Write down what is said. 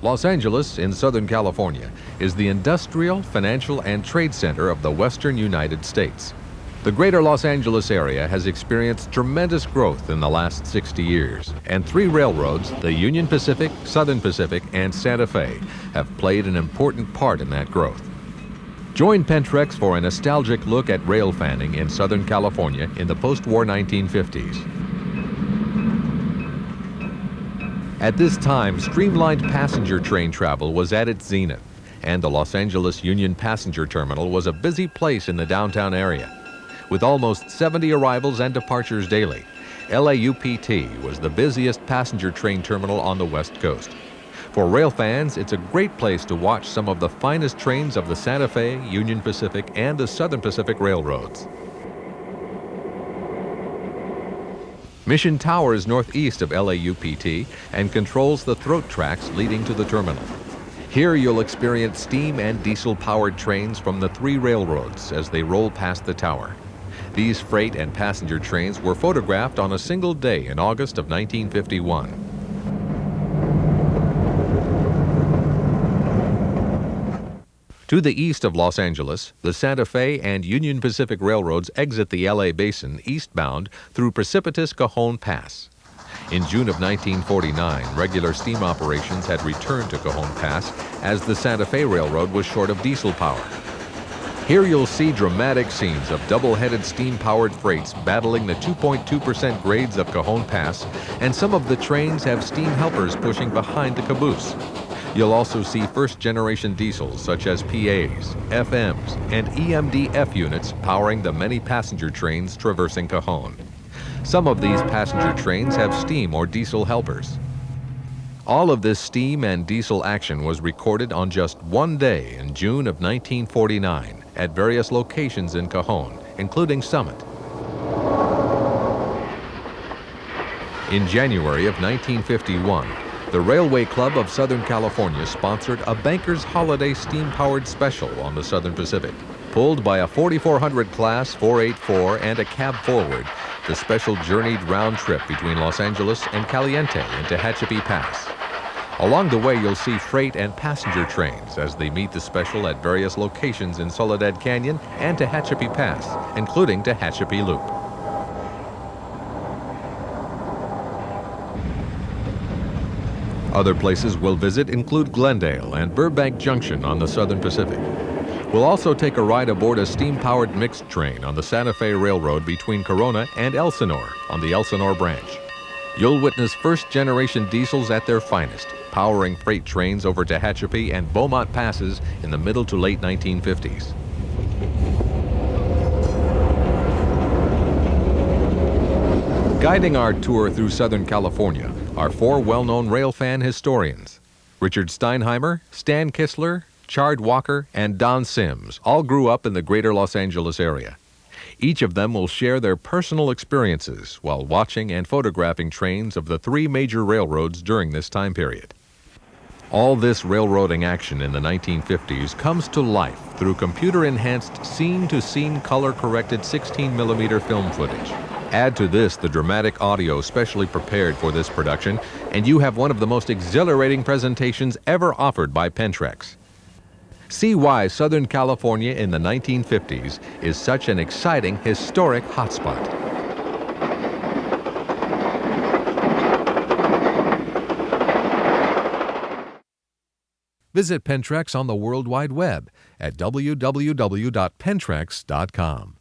Los Angeles, in Southern California, is the industrial, financial, and trade center of the western United States. The greater Los Angeles area has experienced tremendous growth in the last 60 years, and three railroads, the Union Pacific, Southern Pacific, and Santa Fe, have played an important part in that growth. Join Pentrex for a nostalgic look at railfanning in Southern California in the post-war 1950s. At this time, streamlined passenger train travel was at its zenith, and the Los Angeles Union Passenger Terminal was a busy place in the downtown area. With almost 70 arrivals and departures daily, LAUPT was the busiest passenger train terminal on the West Coast. For rail fans, it's a great place to watch some of the finest trains of the Santa Fe, Union Pacific, and the Southern Pacific Railroads. Mission Tower is northeast of LAUPT and controls the throat tracks leading to the terminal. Here you'll experience steam and diesel-powered trains from the three railroads as they roll past the tower. These freight and passenger trains were photographed on a single day in August of 1951. To the east of Los Angeles, the Santa Fe and Union Pacific Railroads exit the LA Basin eastbound through precipitous Cajon Pass. In June of 1949, regular steam operations had returned to Cajon Pass as the Santa Fe Railroad was short of diesel power. Here you'll see dramatic scenes of double-headed steam-powered freights battling the 2.2% grades of Cajon Pass, and some of the trains have steam helpers pushing behind the caboose. You'll also see first-generation diesels such as PAs, FMs, and EMD F-units powering the many passenger trains traversing Cajon. Some of these passenger trains have steam or diesel helpers. All of this steam and diesel action was recorded on just one day in June of 1949 at various locations in Cajon, including Summit. In January of 1951, the Railway Club of Southern California sponsored a Banker's Holiday steam-powered special on the Southern Pacific. Pulled by a 4400 class 484 and a cab forward, the special journeyed round trip between Los Angeles and Caliente in Tehachapi Pass. Along the way, you'll see freight and passenger trains as they meet the special at various locations in Soledad Canyon and Tehachapi Pass, including Tehachapi Loop. Other places we'll visit include Glendale and Burbank Junction on the Southern Pacific. We'll also take a ride aboard a steam-powered mixed train on the Santa Fe Railroad between Corona and Elsinore on the Elsinore branch. You'll witness first-generation diesels at their finest, powering freight trains over Tehachapi and Beaumont Passes in the middle to late 1950s. Guiding our tour through Southern California are four well-known railfan historians. Richard Steinheimer, Stan Kistler, Chard Walker, and Don Sims all grew up in the greater Los Angeles area. Each of them will share their personal experiences while watching and photographing trains of the three major railroads during this time period. All this railroading action in the 1950s comes to life through computer-enhanced scene-to-scene color-corrected 16mm film footage. Add to this the dramatic audio specially prepared for this production, and you have one of the most exhilarating presentations ever offered by Pentrex. See why Southern California in the 1950s is such an exciting, historic hotspot. Visit Pentrex on the World Wide Web at www.pentrex.com.